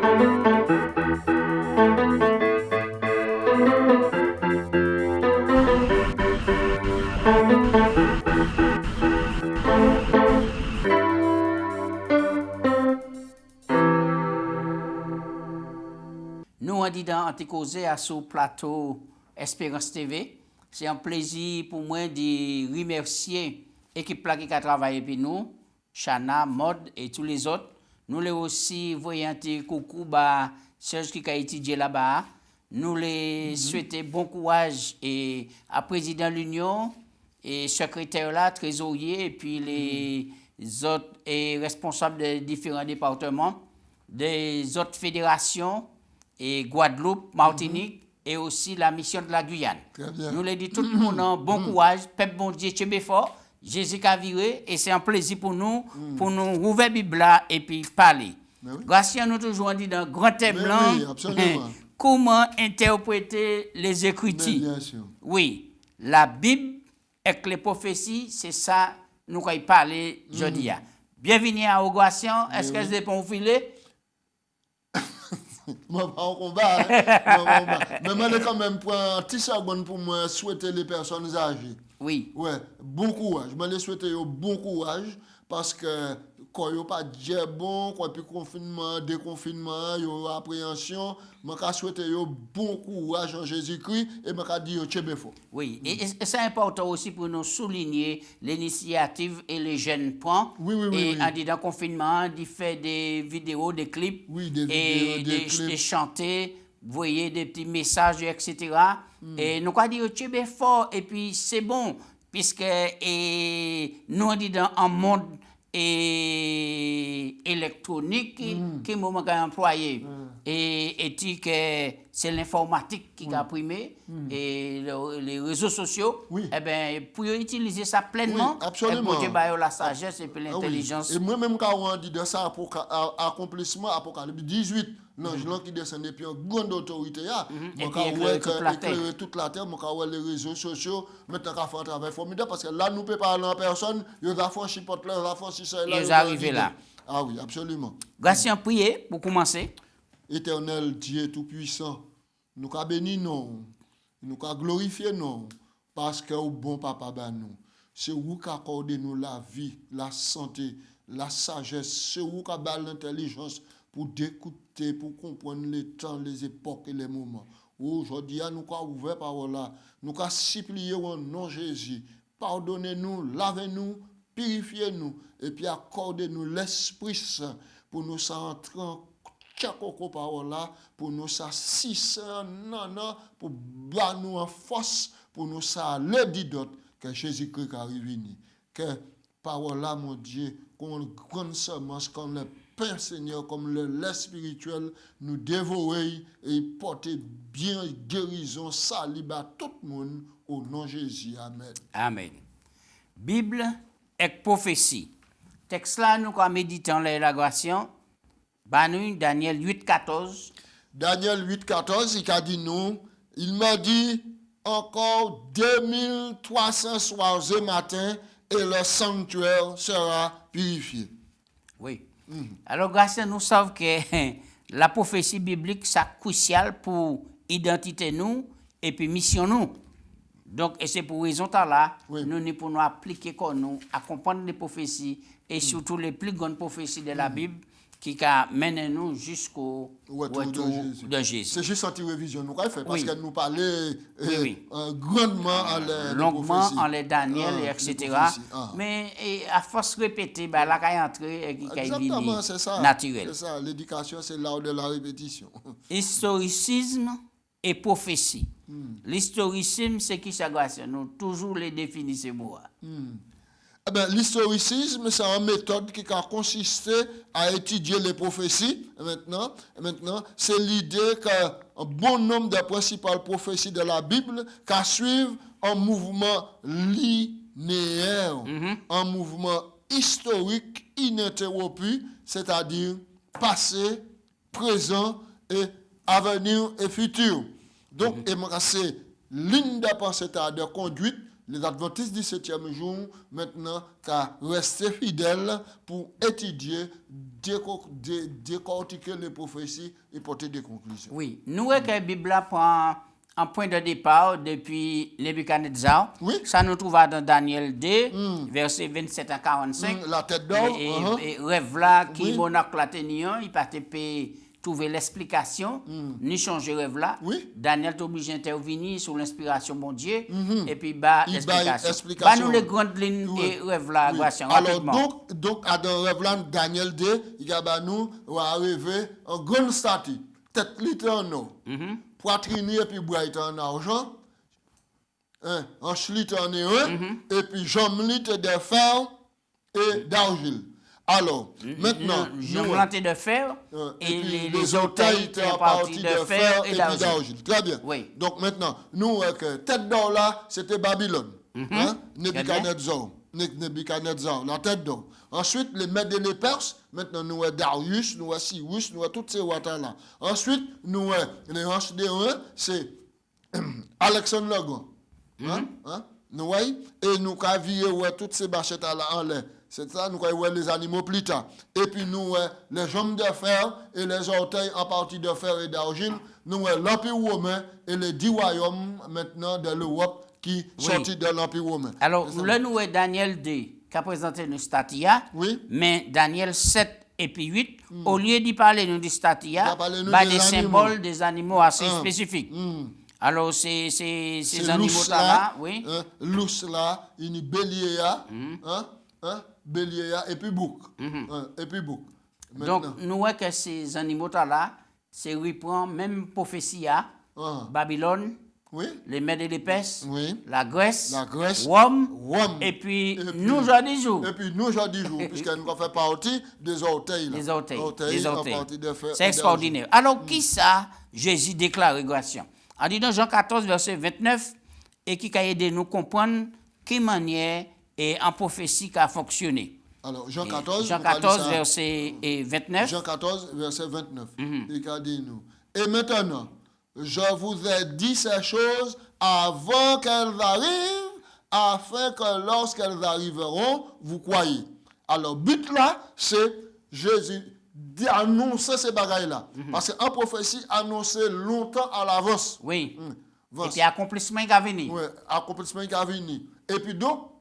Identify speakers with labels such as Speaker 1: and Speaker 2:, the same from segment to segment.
Speaker 1: Nous, on dit dans Anticausé à ce plateau Espérance TV. C'est un plaisir pour moi de remercier l'équipe qui a travaillé pour nous, Chana, Mode et tous les autres. Nous les aussi voyons un coucou à Serge qui a étudié là-bas. Nous les souhaitons bon courage et à président de l'Union et secrétaire là, trésorier et puis les autres et responsables des différents départements, des autres fédérations et Guadeloupe, Martinique et aussi la mission de la Guyane. Nous les dit tout le monde bon courage, peuple bon Dieu, Tchébé fort, Jésus a viré et c'est un plaisir pour nous rouvrir la Bible là et puis parler. Grâce à nous toujours dit dans grand thème là, comment interpréter les Écritures.
Speaker 2: Bien sûr.
Speaker 1: Oui, la Bible avec les prophéties, c'est ça nous allons parler aujourd'hui. Bienvenue à Ogration. Est-ce que c'est pour vous filer?
Speaker 2: Moi, pas en combat. Hein? Mais moi, je quand même prendre un petit seconde pour moi souhaiter les personnes âgées.
Speaker 1: Oui.
Speaker 2: Ouais, bon courage. Je me souhaiter bon courage parce que quand il n'y a pas de bon, quand il y a confinement, déconfinement, il y a appréhension, je souhaite bon courage en Jésus-Christ et je dis Tchébéfo.
Speaker 1: Oui, et c'est important aussi pour nous souligner l'initiative et les jeunes prennent.
Speaker 2: Oui.
Speaker 1: Et en disant confinement, ils font des vidéos, des clips,
Speaker 2: oui, des clips.
Speaker 1: Des chanter, voyez des petits messages, etc. Et nous avons dit Tchébéfo, et puis c'est bon, puisque nous on dit dans un monde et électronique qui moment employé et que c'est l'informatique qui a primé et les réseaux sociaux eh ben pour utiliser ça pleinement
Speaker 2: absolument
Speaker 1: la sagesse et puis l'intelligence
Speaker 2: et moi même quand on dit de ça pour accomplissement Apocalypse 18 l'ange qui descend depuis une grande autorité
Speaker 1: et puis éclairer
Speaker 2: toute la terre les réseaux sociaux maintenant qu'à faire un travail formidable parce que là nous peut parler en personne il va franchir porte là la franchir ça là
Speaker 1: ils arrivent là
Speaker 2: ah oui absolument
Speaker 1: grâce à prier pour commencer.
Speaker 2: Éternel Dieu tout-puissant, nous qu'a béni non, nous qu'a glorifié non, parce que au bon papa ben nous, c'est vous qui accordez nous la vie, la santé, la sagesse, c'est vous qui avez l'intelligence pour d'écouter, pour comprendre les temps, les époques et les moments. Aujourd'hui, nous avons ouvert parole là, nous avons supplié au nom de Jésus, pardonnez-nous, lavez-nous, purifiez-nous, et puis accordez-nous l'Esprit Saint pour nous entrer en Tchakoko parole là pour nous ça 600 nana pour battre nous en force pour nous ça le dit d'autres que Jésus-Christ arrive venu que parole là mon Dieu comme grande semence comme le Père Seigneur comme le lait spirituel nous dévorer et porter bien guérison salut à tout le monde au nom de Jésus amen.
Speaker 1: Amen. Bible et prophétie. Texte là nous quand méditons l'élagration. Daniel 8,14.
Speaker 2: Daniel 8,14, il a dit nous, il m'a dit encore 2300 soirs et matin et le sanctuaire sera purifié.
Speaker 1: Oui. Alors, grâce à nous savons que la prophétie biblique, c'est crucial pour identité nous et puis mission nous. Donc, et c'est pour raison là, nous pour nous appliquer comme nous, à comprendre les prophéties et surtout les plus grandes prophéties de la Bible. Qui mène nous jusqu'au retour de Jésus.
Speaker 2: C'est juste une révision nous avons fait parce que nous parlons grandement
Speaker 1: longuement en les Daniel et etc. Mais à force répéter, la caille entrer et qui
Speaker 2: exactement, c'est ça.
Speaker 1: Naturel.
Speaker 2: C'est ça, l'éducation c'est l'art de la répétition.
Speaker 1: Historicisme et prophétie. L'historicisme c'est qui ça grâce nous toujours les définissons moi.
Speaker 2: Eh bien, l'historicisme, c'est une méthode qui a consisté à étudier les prophéties. Maintenant, c'est l'idée qu'un bon nombre de principales prophéties de la Bible qui suivent un mouvement linéaire, un mouvement historique ininterrompu, c'est-à-dire passé, présent et avenir et futur. Donc, c'est l'une des pensées de conduite les adventistes du 7e jour, maintenant, qu'à rester fidèles pour étudier, décortiquer les prophéties et porter des conclusions.
Speaker 1: Oui, nous, que la Bible prend un point de départ depuis Nebuchadnezzar.
Speaker 2: Oui.
Speaker 1: Ça nous trouve dans Daniel 2, verset 27 à 45.
Speaker 2: La tête d'or.
Speaker 1: Et rêve là, qui
Speaker 2: Oui.
Speaker 1: monarque la tenir, il pas trouver l'explication, ni changer rêve là.
Speaker 2: Oui.
Speaker 1: Daniel est obligé d'intervenir sur l'inspiration bon Dieu, et puis bah
Speaker 2: Il
Speaker 1: l'explication.
Speaker 2: explication.
Speaker 1: Bah nous les grandes lignes
Speaker 2: Oui.
Speaker 1: et rêve là,
Speaker 2: Oui.
Speaker 1: Gracien,
Speaker 2: Alors,
Speaker 1: rapidement.
Speaker 2: donc, à dans Revlan Daniel 2, il y a nous, on va arriver en grande statue, tête litre en eau, poitrine et puis bras en argent, en litre en néon, et puis jambes litre de fer et d'argile. Alors, maintenant,
Speaker 1: Jambes lentées de fer, et
Speaker 2: puis
Speaker 1: les orteils étaient en partie de fer et d'argile.
Speaker 2: Très bien.
Speaker 1: Oui.
Speaker 2: Donc maintenant, nous, tête d'or là, c'était Babylone. Hein? Nebuchadnezzar, la tête d'or. Ensuite, les Mèdes et les Perses. Maintenant, nous avons Darius, nous avons Cyrus, nous avons toutes ces waters-là. Ensuite, nous avons les hanches de un, c'est Alexandre le Grand. Nous voyons? Et nous avons vu toutes ces bachettes-là en l'air. C'est ça, nous avons les animaux plus tard. Et puis nous avons les jambes de fer et les orteils en partie de fer et d'argile. Nous avons l'Empire romain et les 10 royaumes maintenant de l'Europe qui sortent de l'Empire romain.
Speaker 1: Alors, là, nous avons Daniel 2 qui a présenté une statia, mais Daniel 7 et puis 8, au lieu d'y parler nous de statia, des symboles des animaux assez spécifiques. Alors, ces animaux-là, oui.
Speaker 2: L'ous là, une bélier, bélier et puis bouc. Et puis bouc.
Speaker 1: Donc, nous voyons que ces animaux-là, c'est reprend même prophétie à Babylone, les Mèdes et les Perses, la Grèce, Rome, et puis nous aujourd'hui jour.
Speaker 2: Et puis nous aujourd'hui jour, puisque nous avons fait partie des orteils.
Speaker 1: Les orteils.
Speaker 2: En partie de fer.
Speaker 1: C'est extraordinaire. Alors, qui ça, Jésus déclare grâce? On dit dans Jean 14, verset 29, et qui a aidé nous comprendre quelle manière et en prophétie qui a fonctionné.
Speaker 2: Alors, Jean 14,
Speaker 1: verset 29.
Speaker 2: Jean 14, verset 29. Il a dit nous. Et maintenant, je vous ai dit ces choses avant qu'elles arrivent, afin que lorsqu'elles arriveront, vous croyez. Alors, but là, c'est Jésus d'annoncer ces bagailles-là. Parce qu'en prophétie, annoncer longtemps à l'avance.
Speaker 1: Oui. Et puis, accomplissement qui a venu.
Speaker 2: Oui, accomplissement qui a venu. Et puis, donc,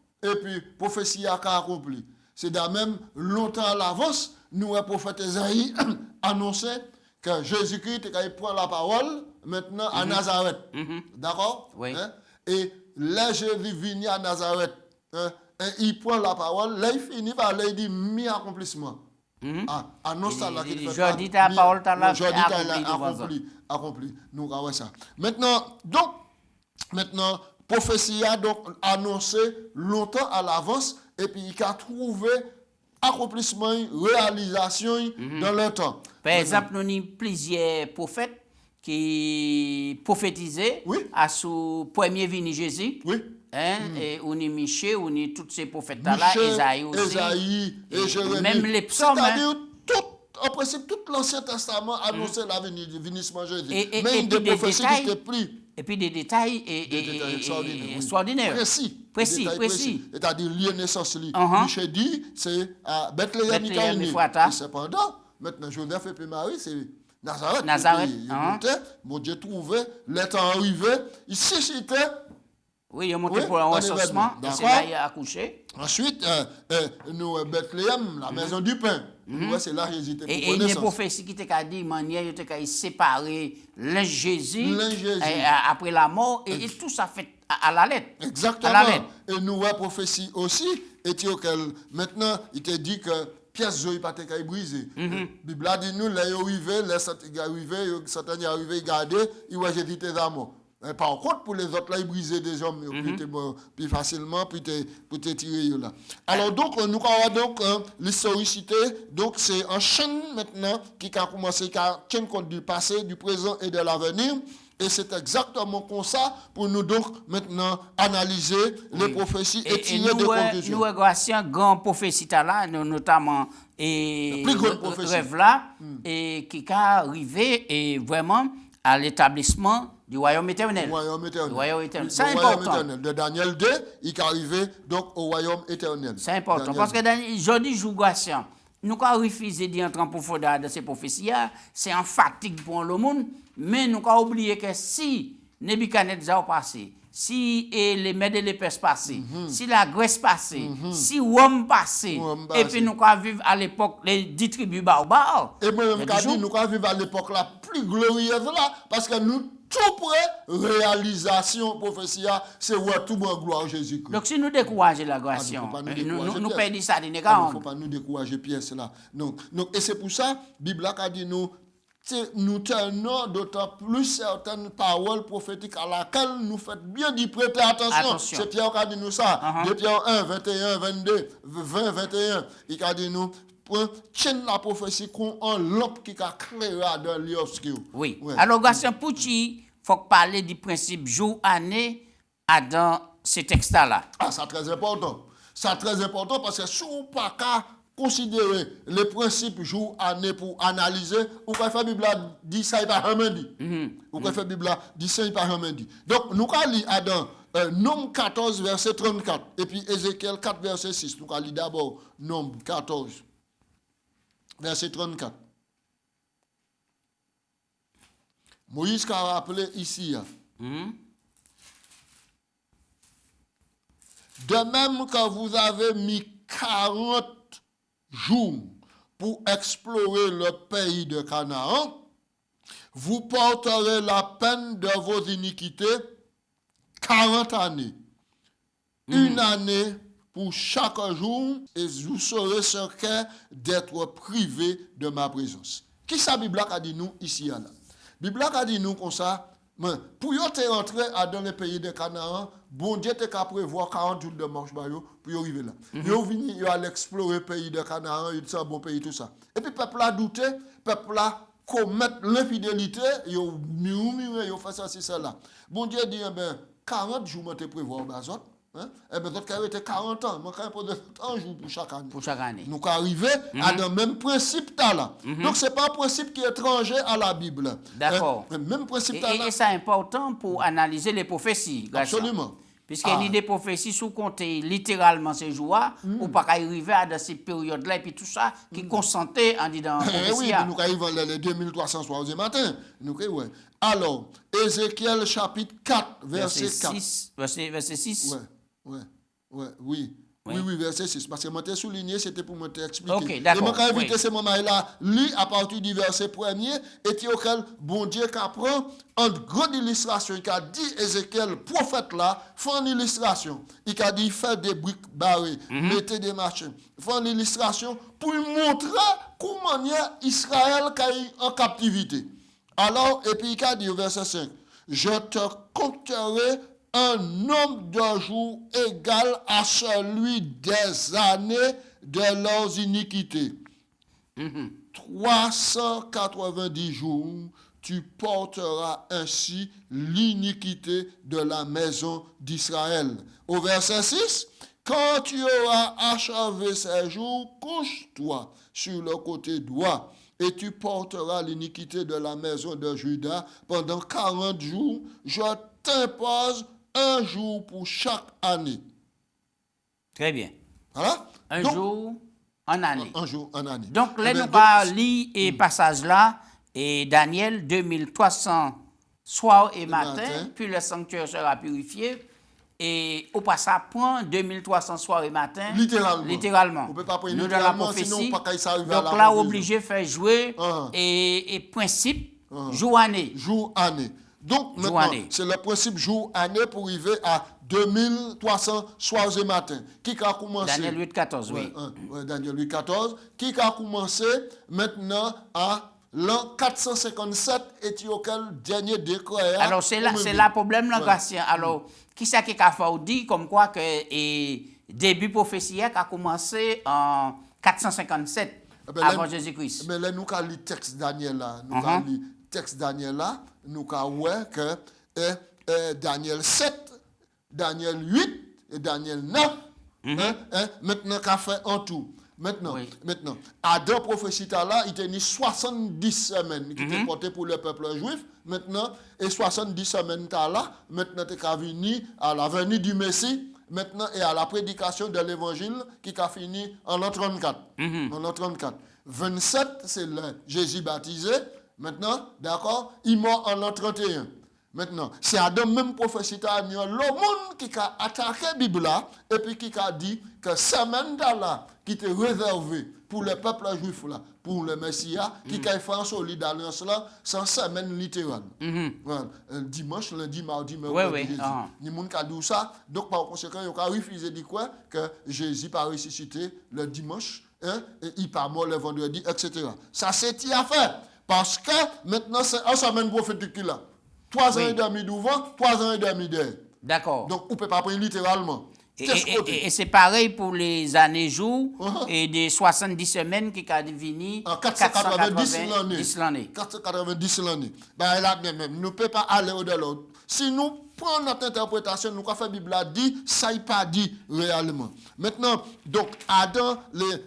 Speaker 2: prophétie a accompli. C'est de même longtemps à l'avance, nous, le prophète Esaïe, annoncé que Jésus-Christ prend la parole maintenant à Nazareth. D'accord?
Speaker 1: Oui.
Speaker 2: Et là, Jésus vient à Nazareth. Il prend la parole, là, il finit par là, il dit mi-accomplissement. Annonce ça là qu'il fait.
Speaker 1: Aujourd'hui, ta parole t'a
Speaker 2: accompli. Nous avons ça. Maintenant, prophétie a donc annoncé longtemps à l'avance et puis il a trouvé accomplissement, réalisation dans le temps.
Speaker 1: Par exemple, nous avons plusieurs prophètes qui prophétisaient à son premier venu Jésus. Et on est Michée, on est tous ces prophètes-là, Esaïe aussi.
Speaker 2: Esaïe et Jérémie.
Speaker 1: Même les psaumes.
Speaker 2: C'est-à-dire, en principe, tout l'Ancien Testament annonçait l'avenissement de Jésus. Mais
Speaker 1: et
Speaker 2: des prophéties qui étaient pris.
Speaker 1: Et puis des détails extraordinaires. Précis.
Speaker 2: C'est-à-dire, lié naissance. Michée dit, c'est à Bethléem,
Speaker 1: Ephrata.
Speaker 2: Cependant, maintenant, Joseph et puis Marie, c'est Nazareth. Mon Dieu trouvait, l'état arrivé, il suscitait.
Speaker 1: Oui, il a monté pour un recensement, et c'est là qu'il a accouché.
Speaker 2: Ensuite, nous, Bethléem, la maison du pain. C'est là Jésus était pour
Speaker 1: Et il y a une prophétie qui t'a dit, manière, il t'a séparé l'ange Jésus après la mort, et tout ça fait à la lettre.
Speaker 2: Exactement. Et nous, la prophétie aussi, et maintenant, il te dit que pièce de pas été brisée. La Bible a dit nous, là, il est arrivé, Satan est arrivé, il gardé, il va Jésus tes amours. Par contre, pour les autres, là, ils brisaient des hommes plus facilement, puis te tirer là. Alors, donc, nous avons donc l'historicité. Donc, c'est un chaîne maintenant qui a commencé, qui a chaîne compte du passé, du présent et de l'avenir. Et c'est exactement comme ça pour nous donc maintenant analyser les prophéties et tirer des conclusions.
Speaker 1: Nous avons un grand prophétie là, notamment et rêve là, et qui a arrivé et vraiment à l'établissement Du royaume éternel.
Speaker 2: Du royaume éternel.
Speaker 1: Du royaume éternel.
Speaker 2: Du
Speaker 1: C'est
Speaker 2: royaume
Speaker 1: important.
Speaker 2: éternel. De Daniel 2, il est arrivé donc au royaume éternel.
Speaker 1: C'est important.
Speaker 2: Daniel
Speaker 1: Parce que jeudi, jour Gratien, nous avons refusé d'entrer en profondeur de ces prophéties. C'est en fatigue pour le monde. Mais nous avons oublié que si Nebuchadnezzar est passé, si les Mèdes et les Perses passés, si la Grèce passée, si Rome passé, et puis nous avons vécu à l'époque les 10 tribus barbares.
Speaker 2: Et moi-même, nous avons vécu à l'époque la plus glorieuse là, parce que nous, tout près, réalisation, prophétie, c'est retour en gloire Jésus-Christ.
Speaker 1: Donc si nous décourageons la grâce, nous perdons ça, il ne
Speaker 2: faut pas nous décourager pièce là. Donc, et c'est pour ça, la Bible a dit nous tenons d'autant plus certaines paroles prophétiques à laquelle nous faites bien d'y prêter attention. C'est Pierre qui a dit nous ça. De Pierre 1, 21, 22, 20, 21. Il a dit nous, tiens la prophétie qu'on en lampe qui a clairé dans l'obscur.
Speaker 1: Oui. Alors, Gratien Pouchi, il faut parler du principe jour-année dans ces textes-là.
Speaker 2: Ah, c'est très important. C'est très important parce que si on pas qu'à considérer les principes jour, année pour analyser, ou quand la Bible dit ça, il pas jamais dit. Ou quand la Bible dit ça, il pas jamais dit. Donc, nous allons lire dans Nombre 14, verset 34, et puis Ézéchiel 4, verset 6. Nous allons lire d'abord Nombre 14, verset 34. Moïse a rappelé ici. De même que vous avez mis 40 jours pour explorer le pays de Canaan, vous porterez la peine de vos iniquités 40 années. Une année pour chaque jour, et vous serez ce qu'est d'être privé de ma présence. Qui ça Bible a dit nous ici là? Bible a dit nous comme ça, pour y rentrer dans le pays de Canaan, bon Dieu te qu'à prévoir 40 jours de marche pour y arriver là. Yo vini yo aller explorer le pays de Canaan, c'est un bon pays tout ça. Et puis peuple a douté, peuple a commettre l'infidélité, yo murmuré, yo fait ça c'est ça là. Bon Dieu dit 40 jours moi te prévoir bazot. Eh bien, d'autres qui avaient été 40 ans, moi, quand même, un jour pour chaque année.
Speaker 1: Pour chaque année.
Speaker 2: Nous arrivons à le même principe là. Donc, ce n'est pas un principe qui est étranger à la Bible.
Speaker 1: D'accord.
Speaker 2: Même principe là.
Speaker 1: Et c'est important pour analyser les prophéties.
Speaker 2: Absolument.
Speaker 1: Puisqu'il y a des prophéties sous compter littéralement ces jours-là, ou pas arriver à ces périodes-là, et puis tout ça, qui consentait en disant
Speaker 2: oui, nous arrivons les 2300 du matin. Ouais. Alors, Ézéchiel chapitre 4, verset 4.
Speaker 1: 6, verset 6.
Speaker 2: Oui, verset 6. Parce que moi, t'ai souligné, c'était pour me t'expliquer.
Speaker 1: Ok, d'accord.
Speaker 2: Et moi, quand invité ce moment-là, lis à partir du verset 1er, et tu auquel, bon Dieu, qu'apprend, en grande illustration, il a dit Ézéchiel, prophète là, fait une illustration. Il a dit, fait des briques barrées, mettez des machins. Fait une illustration pour montrer comment Israël est en captivité. Alors, et puis il a dit au verset 5, je te compterai un nombre de jours égal à celui des années de leurs iniquités. 390 jours, tu porteras ainsi l'iniquité de la maison d'Israël. Au verset 6, quand tu auras achevé ces jours, couche-toi sur le côté droit, et tu porteras l'iniquité de la maison de Juda pendant 40 jours. Je t'impose un jour pour chaque année.
Speaker 1: Très bien.
Speaker 2: Voilà.
Speaker 1: Un jour en année.
Speaker 2: Un jour en année.
Speaker 1: Donc, là, nous allons lire et passage là, et Daniel 2300 soir et matin, puis le sanctuaire sera purifié. Et au passage, prend 2300 soir et matin. Littéralement.
Speaker 2: On peut pas prendre
Speaker 1: nous dans la prophétie.
Speaker 2: Sinon, pas
Speaker 1: donc là, obligé de faire jouer et principe jour-année.
Speaker 2: Jour-année. Donc, maintenant, c'est le principe jour-année pour arriver à 2300 soirs et matin. Qui a commencé?
Speaker 1: Daniel 8,14, oui.
Speaker 2: Daniel 8,14. Qui a commencé maintenant à l'an 457 et auquel dernier décret.
Speaker 1: Alors, c'est là problème, là, Gratien. Alors, qui c'est qui a fait dire comme quoi que début prophétie a commencé en 457 avant Jésus-Christ.
Speaker 2: Mais là, nous avons lu le texte Daniel là. Nous avons lu le texte Daniel là. Nous avons vu que Daniel 7, Daniel 8 et Daniel 9, maintenant qu'a fait en tout. Maintenant,
Speaker 1: Oui.
Speaker 2: maintenant, Adam prophétie là, il tenait 70 semaines qui étaient portées pour le peuple juif. Maintenant, et 70 semaines là, maintenant, tu as venu à la venue du Messie. Maintenant, et à la prédication de l'évangile qui a fini en l'an 34. En l'an 34. 27, c'est le Jésus baptisé. Maintenant, d'accord, il mort en l'an 31. Maintenant, c'est Adam même prophétie le monde qui a attaqué la Bible là, et puis qui a dit que semaine là, qui était réservé pour le peuple juif là, pour le Messie, qui a fait en solide alliance là, sans semaine littérale. Voilà. Dimanche, lundi, mardi, mercredi, jeudi. Ni monde qui a dit ça, donc par conséquent, il a refusé de dire quoi? Que Jésus pas ressuscité le dimanche, et il pas mort le vendredi, etc. Ça c'est à faire. Parce que maintenant, c'est un semaine prophétique là. 3 ans et demi devant, 3 ans et demi derrière.
Speaker 1: D'accord.
Speaker 2: Donc, on ne peut pas prendre littéralement.
Speaker 1: Et c'est pareil pour les années jours et des 70 semaines qui ont devenu
Speaker 2: en 490
Speaker 1: l'année.
Speaker 2: 490 l'année. Ben là, même, nous ne pouvons pas aller au-delà. Si nous prenons notre interprétation, nous avons fait la Bible a dit, ça n'est pas dit réellement. Maintenant, donc, Adam, les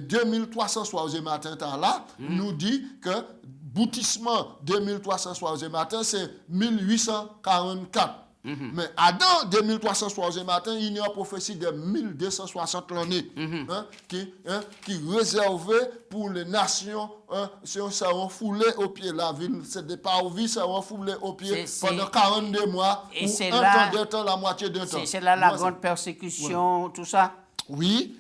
Speaker 2: 2360 matin là, nous dit que boutissement 2360 matin, c'est 1844. Mais Adam, 2360 matin, il y a une prophétie de 1260 l'année qui réservée pour les nations, seront foulées au pied. La ville, c'est des parvis, seront foulées au pied pendant 42 mois,
Speaker 1: et c'est
Speaker 2: un
Speaker 1: là,
Speaker 2: temps, 2 temps, la moitié d'un temps.
Speaker 1: C'est là la grande persécution, tout ça.
Speaker 2: Oui,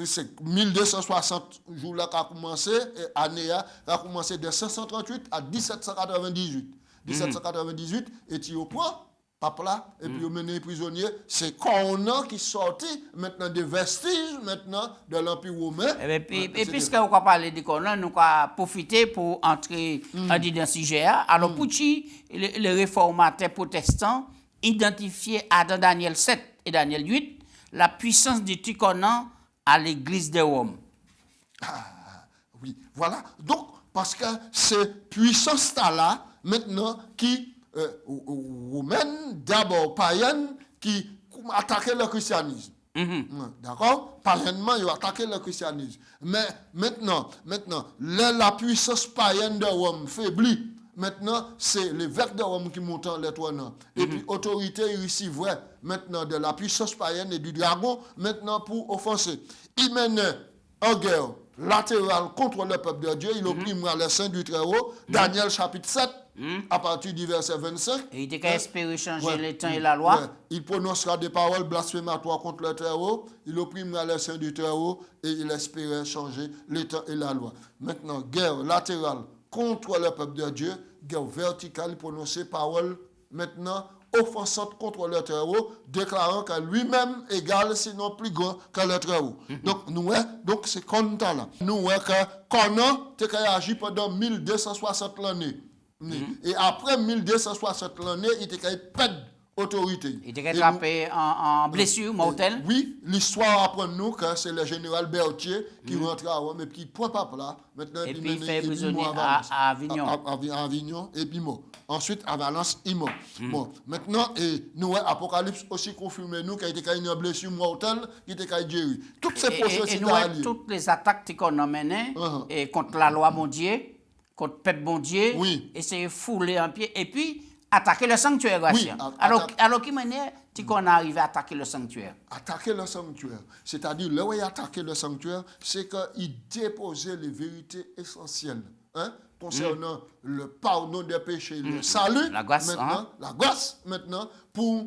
Speaker 2: c'est 1260 jours là qu'a commencé, et année a commencé de 538 à 1798. 1798, et tu au point, papa là, et puis au mené prisonnier, c'est Conan qui sortit maintenant des vestiges maintenant de l'Empire romain.
Speaker 1: Et puisque on va parler de Conan, nous allons profiter pour entrer dans ce sujet. Alors, pour les réformateurs protestants identifiaient à Daniel 7 et Daniel 8 la puissance du Conan à l'église de Rome.
Speaker 2: Oui, voilà. Donc, parce que c'est puissance là, maintenant, qui, romaine, d'abord païenne, qui attaquait le christianisme. D'accord? Païennement, ils ont attaqué le christianisme. Mais maintenant, la puissance païenne de Rome faiblit. Maintenant, c'est l'évêque de Rome qui monte les trônes. Et puis, autorité ici, vrai, maintenant, de la puissance païenne et du dragon, maintenant, pour offenser. Il mène en guerre latérale contre le peuple de Dieu. Il opprimera les saints du Très-Haut. Daniel chapitre 7, à partir du verset 25.
Speaker 1: Et il était espéré changer le temps et la loi.
Speaker 2: Il prononcera des paroles blasphématoires contre le Très-Haut. Il opprimera les saints du Très-Haut et il espérait changer le temps et la loi. Maintenant, guerre latérale contre le peuple de Dieu, guerre verticale, prononcer parole maintenant offensante contre le Très-Haut, déclarant que lui-même égal, sinon plus grand que le Très-Haut. Donc c'est comme ça là. Nous voyons que Conan a agi pendant 1260 l'année. Et après 1260 l'année, il a perdu autorité.
Speaker 1: Il était attrapé en blessure mortelle.
Speaker 2: Oui, l'histoire apprend nous que c'est le général Berthier qui rentre à Rome et qui prend pas là. Maintenant,
Speaker 1: et puis il fait prisonnier à Avignon.
Speaker 2: À Avignon et puis mort. Ensuite, à Valence, il mort. Bon, maintenant, nous, Apocalypse aussi confirme nous qu'il a été une blessure mortelle qui était guéri. Toutes ces processus
Speaker 1: et nous, toutes les attaques qu'on a menées contre la loi bon Dieu, contre le peuple bon Dieu, et c'est foulé en pied. Et puis, attaquer le sanctuaire, Gratien. Alors qui manière qu'on arrive à attaquer le sanctuaire?
Speaker 2: Attaquer le sanctuaire. C'est-à-dire, là où il attaquer le sanctuaire, c'est qu'il déposait les vérités essentielles concernant le pardon des péchés, le salut,
Speaker 1: la grâce,
Speaker 2: la grâce, maintenant, pour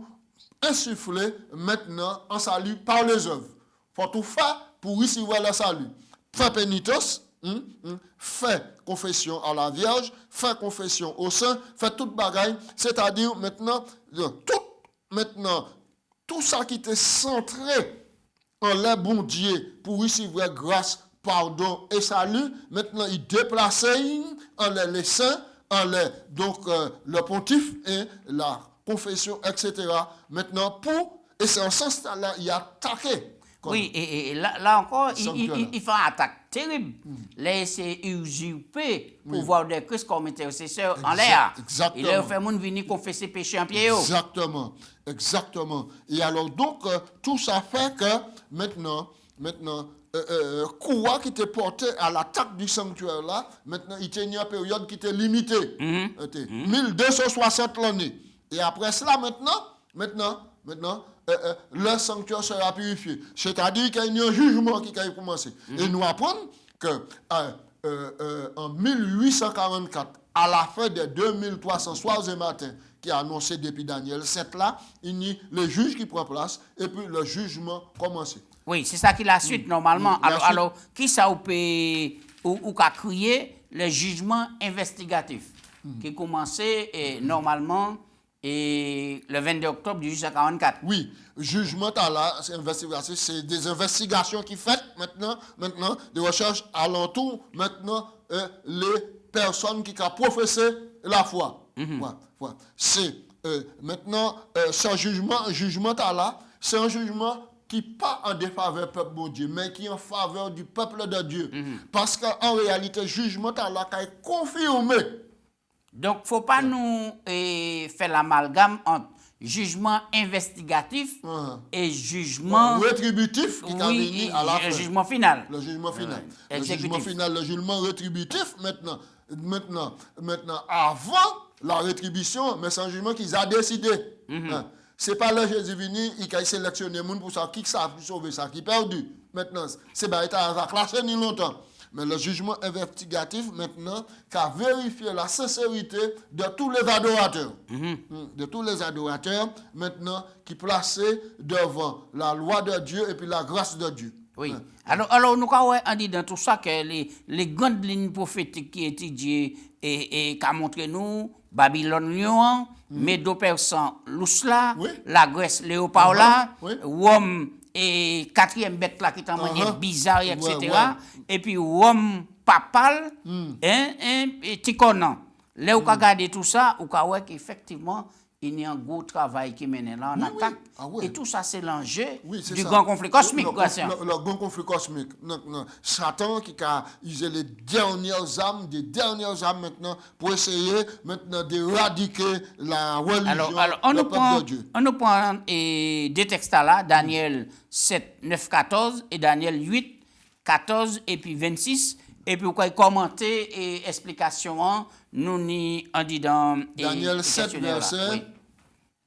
Speaker 2: insuffler maintenant un salut par les œuvres. Il faut tout faire pour recevoir le salut. Faire pénitence, fait confession à la Vierge, fait confession au Saint, fait toute bagaille, c'est-à-dire maintenant, tout ça qui était centré en le bon Dieu pour recevoir grâce, pardon et salut, maintenant il déplaçait en les saints, donc le pontife et la confession, etc. Maintenant, et c'est en ce sens-là, il a attaqué.
Speaker 1: Oui, et là encore, il fait une attaque terrible. Là, c'est usurper le pouvoir de Christ comme intercesseur en l'air.
Speaker 2: Exactement.
Speaker 1: Il a fait moun venir confesser péché en pied.
Speaker 2: Exactement. Et alors, donc, tout ça fait que maintenant, maintenant, quoi qui était porté à l'attaque du sanctuaire là, maintenant, il tenait une période qui était limitée. 1260 l'année. Et après cela, maintenant, le sanctuaire sera purifié. C'est-à-dire qu'il y a un jugement qui a commencé. Et nous apprenons que en 1844, à la fin des 2300 soirs et matins, qui a annoncé depuis Daniel 7 là, il y a le juge qui prend place et puis le jugement commence.
Speaker 1: Oui, c'est ça qui est la suite normalement. Alors, qui ça ou qu'a créé le jugement investigatif qui commençait normalement le 22 octobre 1844.
Speaker 2: Oui, jugement là, c'est des investigations qui faites maintenant, des recherches alentour, maintenant, les personnes qui ont professé la foi. Voilà. C'est maintenant, ce jugement là, c'est un jugement qui pas en défaveur du peuple de Dieu, mais qui est en faveur du peuple de Dieu. Parce qu'en réalité, jugement là, qui est confirmé.
Speaker 1: Donc, il ne faut pas nous faire l'amalgame entre jugement investigatif et jugement
Speaker 2: rétributif qui a venu à la fin.
Speaker 1: Le jugement final.
Speaker 2: Le jugement final. Le jugement final, le jugement rétributif, maintenant, avant la rétribution, mais c'est un jugement qu'ils ont décidé. Ce n'est pas le Jésus venu, il a sélectionné les gens pour ça, qui ça sauver ça, qui perdu. Maintenant, c'est pas été classé ni longtemps. Mais le jugement investigatif, maintenant, qui a vérifié la sincérité de tous les adorateurs. De tous les adorateurs, maintenant, qui plaçaient devant la loi de Dieu et puis la grâce de Dieu.
Speaker 1: Oui. Alors nous avons dit dans tout ça que les grandes lignes prophétiques qui étudiées et qui ont montré nous, Babylone, Lyon, Médo-Persan, Lousla, la Grèce, Léopaula, Rome, et quatrième bête là qui est en manière bizarre, etc. Et puis Rome papal, et Ticonan. Là où vous regardez tout ça, vous voyez qu'effectivement, il y a un gros travail qui mène là en attaque. Et tout ça, c'est l'enjeu du grand conflit cosmique.
Speaker 2: Le grand conflit cosmique. Satan qui a usé les dernières âmes maintenant pour essayer maintenant d'éradiquer la religion,
Speaker 1: alors on
Speaker 2: le peuple de Dieu.
Speaker 1: On nous prend des textes là, Daniel 7, 9, 14 et Daniel 8, 14 et puis 26. Et puis, vous pouvez commenter et explication, nous ni en dit dans
Speaker 2: Daniel 7, verset.
Speaker 1: Oui.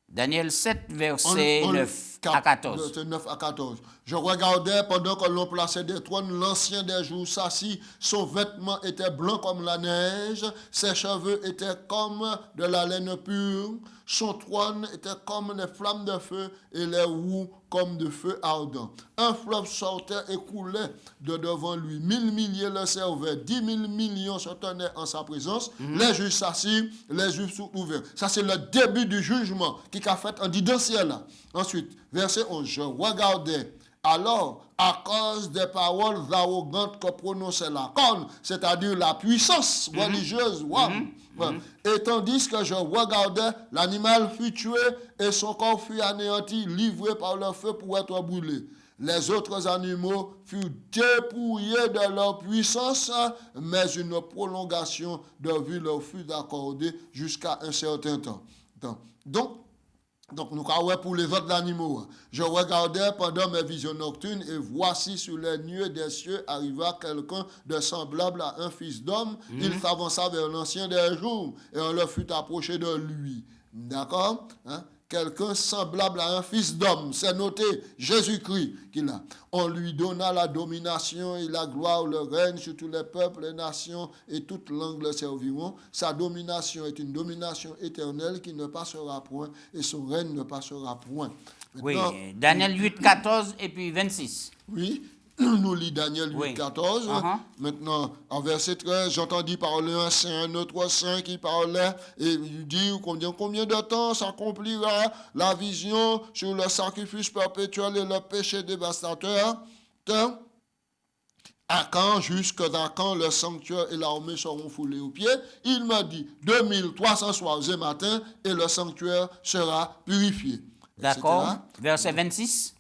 Speaker 1: Daniel 7, verset 9 à 14.
Speaker 2: 9 à 14. Je regardais pendant que l'on plaçait des trônes, l'ancien des jours s'assit, son vêtement était blanc comme la neige, ses cheveux étaient comme de la laine pure, son trône était comme des flammes de feu et les roues comme de feu ardent. Un fleuve sortait et coulait de devant lui. 1000 milliers le servaient, 10 000 millions se tenaient en sa présence. Les juges s'assirent, les juges sont ouverts. Ça, c'est le début du jugement qui a fait en dit dans ciel là. Ensuite, verset 11, je regardais. Alors, à cause des paroles arrogantes que prononçait la corne, c'est-à-dire la puissance religieuse, et tandis que je regardais, l'animal fut tué et son corps fut anéanti, livré par le feu pour être brûlé. Les autres animaux furent dépouillés de leur puissance, mais une prolongation de vie leur fut accordée jusqu'à un certain temps. Donc, nous avons pour les autres animaux. Je regardais pendant mes visions nocturnes et voici sur les nuées des cieux arriva quelqu'un de semblable à un fils d'homme. Il s'avança vers l'ancien des jours et on le fut approché de lui. D'accord? Quelqu'un semblable à un fils d'homme. C'est noté, Jésus-Christ qu'il a. On lui donna la domination et la gloire, le règne sur tous les peuples, les nations et toutes langues le serviront. Sa domination est une domination éternelle qui ne passera point et son règne ne passera point.
Speaker 1: Maintenant, oui, Daniel 8, 14 et puis 26.
Speaker 2: Oui. Nous lisons Daniel 8, 14. Maintenant, en verset 13, j'entendis parler un saint, un autre saint qui parlait et il dit combien de temps s'accomplira la vision sur le sacrifice perpétuel et le péché dévastateur. À quand, jusqu'à quand le sanctuaire et l'armée seront foulés aux pieds. Il m'a dit 2300 soirs et matins et le sanctuaire sera purifié.
Speaker 1: D'accord. Verset 26.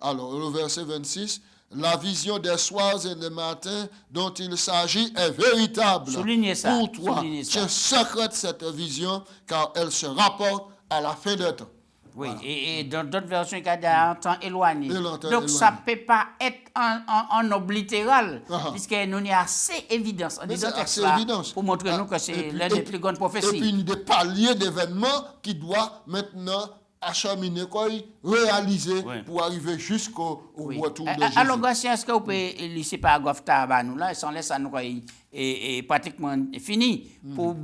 Speaker 2: Alors, le verset 26. La vision des soirs et des matins dont il s'agit est véritable.
Speaker 1: Soulignez ça.
Speaker 2: Pour toi, tu secrètes cette vision car elle se rapporte à la fin des temps.
Speaker 1: Oui,
Speaker 2: Voilà.
Speaker 1: et dans d'autres versions, il y a un temps éloigné.
Speaker 2: Et longtemps
Speaker 1: Donc, ça ne
Speaker 2: éloigné.
Speaker 1: peut pas être en oblitéral,
Speaker 2: Ah.
Speaker 1: puisque nous avons assez évidence en
Speaker 2: Mais
Speaker 1: disant
Speaker 2: c'est
Speaker 1: texte
Speaker 2: assez
Speaker 1: là
Speaker 2: évident.
Speaker 1: pour montrer
Speaker 2: Ah,
Speaker 1: nous que
Speaker 2: et
Speaker 1: c'est
Speaker 2: puis-
Speaker 1: l'un
Speaker 2: et
Speaker 1: des
Speaker 2: puis-
Speaker 1: plus grandes
Speaker 2: Et
Speaker 1: prophéties.
Speaker 2: puis des paliers d'événements qui doivent maintenant acheminer, quoi, réaliser
Speaker 1: Oui.
Speaker 2: pour arriver jusqu'au
Speaker 1: Oui.
Speaker 2: retour de Jésus.
Speaker 1: Alors, Gatien, est-ce que vous pouvez laisser paragraphe à nous là, sans laisser à nous et pratiquement fini, pour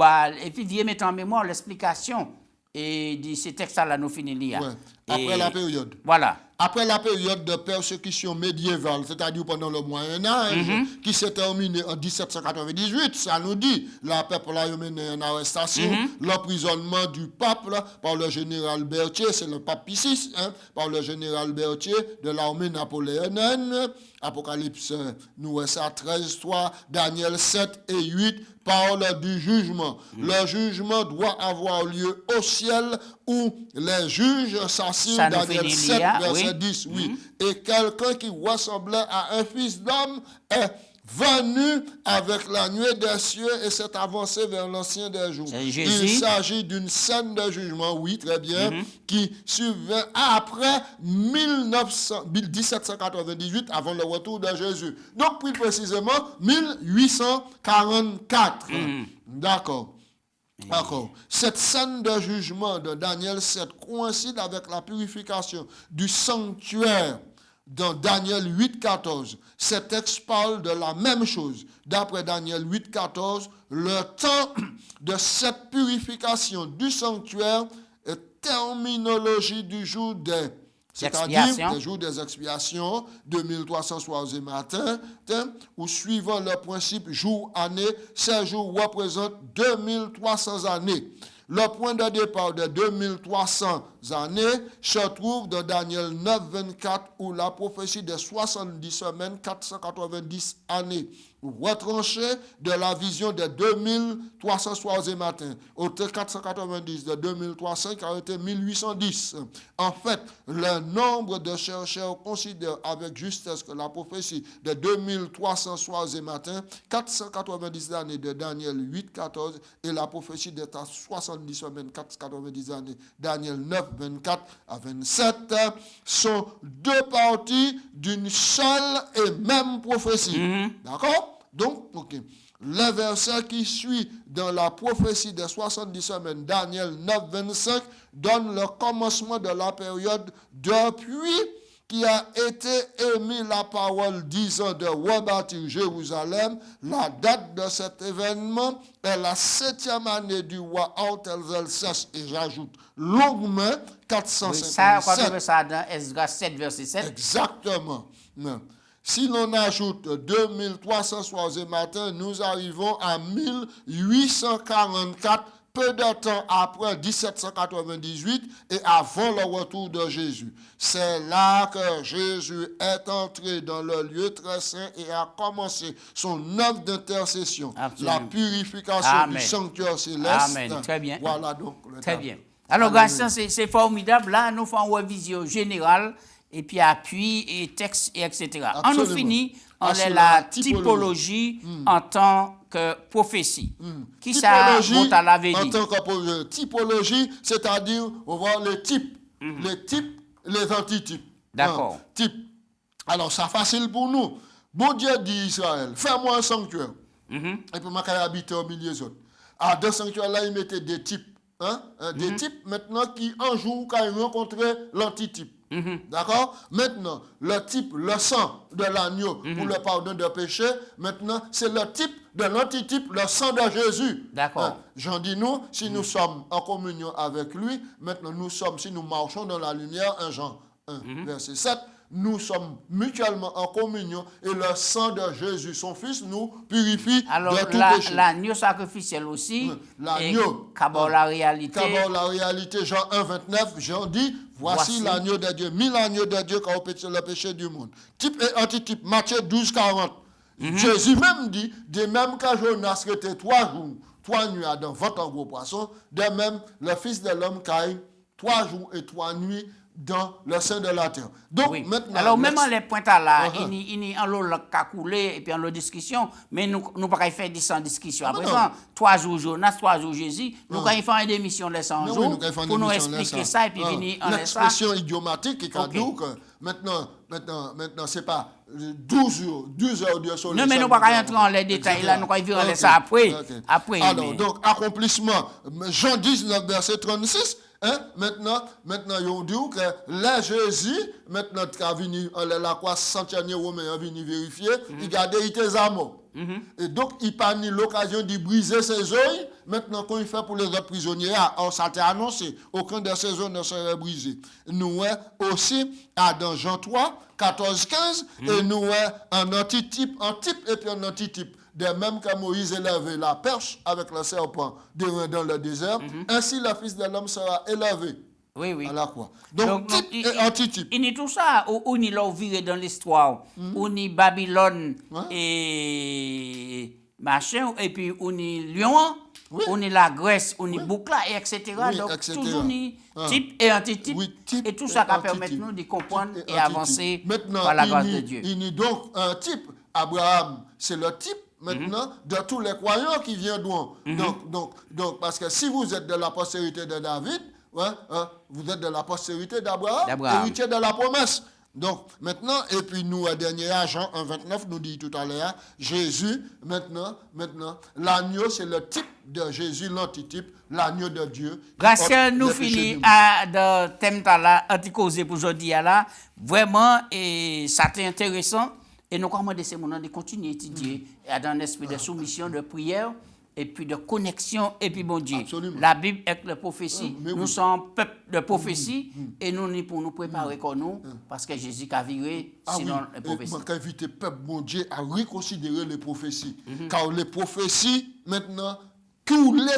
Speaker 1: et puis viens mettre en mémoire l'explication et de ces textes-là, nous finissons là.
Speaker 2: Ouais. Après la période.
Speaker 1: Voilà.
Speaker 2: Après la période de persécution médiévale, c'est-à-dire pendant le Moyen-Âge, qui s'est terminée en 1798, ça nous dit, la peuple a mené une arrestation, l'emprisonnement du pape là, par le général Berthier, c'est le pape Pie VI, par le général Berthier de l'armée napoléonienne. Apocalypse, nous ça 13, 3, Daniel 7 et 8 parle du jugement. Le jugement doit avoir lieu au ciel où les juges s'assirent.
Speaker 1: Ça nous
Speaker 2: Daniel
Speaker 1: finit
Speaker 2: 7,
Speaker 1: là,
Speaker 2: verset
Speaker 1: oui.
Speaker 2: 10, oui. Et quelqu'un qui ressemblait à un fils d'homme est venu avec la nuée des cieux et s'est avancé vers l'ancien des jours.
Speaker 1: C'est Jésus.
Speaker 2: Il s'agit d'une scène de jugement, oui, très bien, qui survint après 1798, avant le retour de Jésus. Donc, plus précisément, 1844. D'accord. D'accord. Cette scène de jugement de Daniel 7 coïncide avec la purification du sanctuaire dans Daniel 8,14. Ces textes parlent de la même chose. D'après Daniel 8,14, le temps de cette purification du sanctuaire est terminologie du jour des, c'est-à-dire des jours des expiations, 2300 soirs et matins, ou suivant le principe jour-année, ces jours représentent 2300 années. Le point de départ de 2300 années se trouve dans Daniel 9, 24, où la prophétie des 70 semaines, 490 années, retranché de la vision des 2300 soirs et matins. Au 490 de 2300 qui a été 1810. En fait, le nombre de chercheurs considère avec justesse que la prophétie des 2300 soirs et matins, 490 années de Daniel 8, 14 et la prophétie des 70 semaines, 490 années, Daniel 9, 24 à 27, sont deux parties d'une seule et même prophétie. D'accord? Donc, ok. Le verset qui suit dans la prophétie des 70 semaines, Daniel 9, 25, donne le commencement de la période depuis qui a été émis la parole disant de rebâtir Jérusalem. La date de cet événement est la 7e année du roi Artaxerxès, et j'ajoute longuement 457.
Speaker 1: Ça dans Esdras 7, verset 7.
Speaker 2: Exactement. Si l'on ajoute 2300 soirs et matins, nous arrivons à 1844, peu de temps après 1798 et avant le retour de Jésus. C'est là que Jésus est entré dans le lieu très saint et a commencé son œuvre d'intercession, la purification du sanctuaire céleste.
Speaker 1: Amen. Très bien.
Speaker 2: Voilà donc le
Speaker 1: Très
Speaker 2: temps.
Speaker 1: bien. Alors, Gaston, c'est formidable. Là, nous faisons une revision générale, et puis appui, et texte, et etc. On nous finit, on est la typologie en tant que prophétie. Qui ça vaut à la veille?
Speaker 2: En tant que typologie, c'est-à-dire, on voit les types, les antitypes.
Speaker 1: D'accord.
Speaker 2: Type. Alors, ça facile pour nous. Bon Dieu dit Israël, fais-moi un sanctuaire. Et puis, moi, je vais habiter au milieu des autres. Ah, dans ce sanctuaire-là, il mettait des types. Des types, maintenant, qui, un jour, quand ils rencontraient l'antitype. D'accord? Maintenant, le type, le sang de l'agneau pour le pardon de péché, maintenant, c'est le type de l'antitype, le sang de Jésus.
Speaker 1: D'accord.
Speaker 2: J'en dis nous, si nous sommes en communion avec lui, maintenant nous sommes, si nous marchons dans la lumière, 1 Jean 1, verset 7, nous sommes mutuellement en communion et le sang de Jésus, son Fils, nous purifie de tout péché.
Speaker 1: L'agneau sacrificiel aussi,
Speaker 2: l'agneau,
Speaker 1: qu'abord la réalité.
Speaker 2: Qu'abord la réalité, Jean 1, 29, Jean dit, voici l'agneau de Dieu, 1000 agneaux de Dieu qui ont péché le péché du monde. Type et antitype, Matthieu 12, 40. Jésus même dit, de même que Jonas était 3 jours, 3 nuits dans votre gros poisson, de même le Fils de l'homme qui 3 jours et 3 nuits dans le sein de la terre. Donc,
Speaker 1: Oui.
Speaker 2: maintenant...
Speaker 1: Alors, même en les points là, il y a un coulé et puis en la discussion, mais nous ne pouvons pas faire sans discussion. À présent, 3 jours Jonas, 3 jours Jésus, nous pouvons faire une émission de 100 jours pour nous expliquer ça et puis venir en laissant.
Speaker 2: L'expression idiomatique qui a dit que maintenant, c'est pas 12 heures de soleil.
Speaker 1: Non, mais nous ne pouvons pas entrer dans les détails là, nous allons vivre ça après.
Speaker 2: Alors, donc, accomplissement, Jean 19, verset 36, maintenant, on dit que là, Jésus, maintenant, qui a venu, la croix centenière romain a venu vérifier, il a déhité les amants. Et donc, il n'a pas eu l'occasion de briser ses œils. Maintenant, quand il fait pour les autres prisonniers, ça a été annoncé, aucun de ses œils ne serait brisé. Nous aussi, dans Jean 3, 14, 15, et nous un antitype, un type et puis un antitype. De même que Moïse élevait la perche avec le serpent dans le désert, ainsi le Fils de l'homme sera élevé.
Speaker 1: Oui.
Speaker 2: À la croix. Donc, type et antitype.
Speaker 1: Il y a tout ça, où il a viré dans l'histoire, où il y a Babylone et machin, et puis où il y a Lyon, où il y a la Grèce, où il y a Boucla, etc. Donc,
Speaker 2: etc.
Speaker 1: toujours il y a type et antitype.
Speaker 2: Type
Speaker 1: et tout ça qui permet nous de comprendre et avancer par la grâce de Dieu.
Speaker 2: Il y a donc un type. Abraham, c'est le type. Maintenant, de tous les croyants qui viendront. Donc, parce que si vous êtes de la postérité de David, vous êtes de la postérité d'Abraham, héritier de la promesse. Donc, maintenant, et puis nous, à dernier Jean 1,29 nous dit tout à l'heure, Jésus, maintenant, l'agneau, c'est le type de Jésus, l'antitype, l'agneau de Dieu.
Speaker 1: Grâce à nous finissons à le thème là, anti-causé pour aujourd'hui là, vraiment, et ça c'est intéressant. Et nous commandons ces moments de continuer à étudier dans un esprit de soumission, de prière, et puis de connexion, et puis bon Dieu.
Speaker 2: Absolument.
Speaker 1: La Bible est la prophétie, nous sommes peuple de prophétie, et nous sommes pour nous préparer comme nous, parce que Jésus a viré, sinon les prophéties.
Speaker 2: Je invite le peuple, bon Dieu, à reconsidérer les prophéties. Car les prophéties, maintenant, que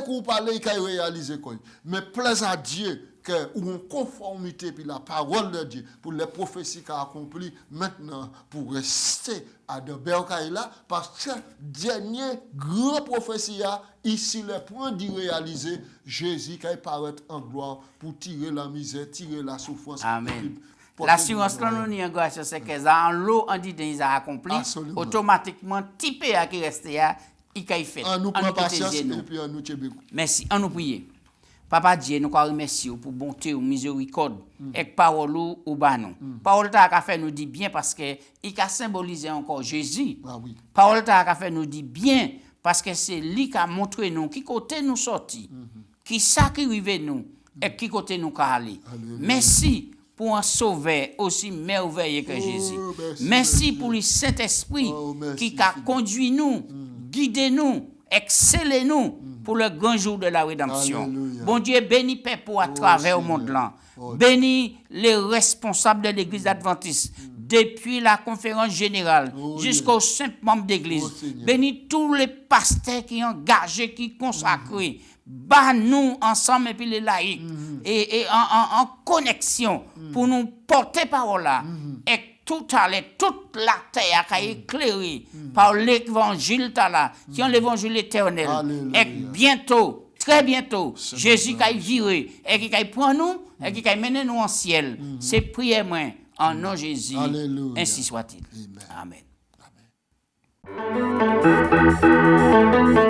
Speaker 2: vous parlez, qu'ils réalisent. Mais plaise à Dieu, ou en conformité puis la parole de Dieu pour les prophéties qu'a accompli maintenant pour rester à de Berkaïla parce que dernier grand prophétie ici le point d'y réaliser Jésus qui paraît en gloire pour tirer la misère, tirer la souffrance.
Speaker 1: Amen. L'assurance là nous n'y grâce c'est que ça en l'eau on dit qu'ils a accompli automatiquement typé à qui restait il a fait.
Speaker 2: En nous prend patience et puis en nous tchébé.
Speaker 1: Merci, en nous prier. Papa Dieu, nous remercions pour bonté ou miséricorde et parole ou banon. Parole ta fait nous dit bien parce que il a symbolisé encore Jésus. Parole ta fait nous dit bien parce que c'est lui qui a montré nous qui côté nous sorti, qui sacrifié nous et qui côté nous aller. Merci pour un sauveur aussi merveilleux que Jésus. Merci pour le Saint-Esprit qui a conduit nous, guidé nous, excellé nous pour le grand jour de la rédemption. Alléluia. Bon Dieu, bénis Père à travers le monde là. Bénis les responsables de l'église adventiste, depuis la conférence générale jusqu'aux simples membres d'église. Bénis tous les pasteurs qui sont engagés, qui sont consacrés. Bas nous ensemble et puis les laïcs et en connexion pour nous porter parole là. Et toute la terre qui est éclairée par l'évangile qui est l'évangile éternel. Et bientôt, très bientôt, Jésus qui a viré et qui a pris nous et qui a mené nous en ciel. C'est prière moi en nom de Jésus.
Speaker 2: Alléluia.
Speaker 1: Ainsi soit-il. Amen.
Speaker 2: Amen.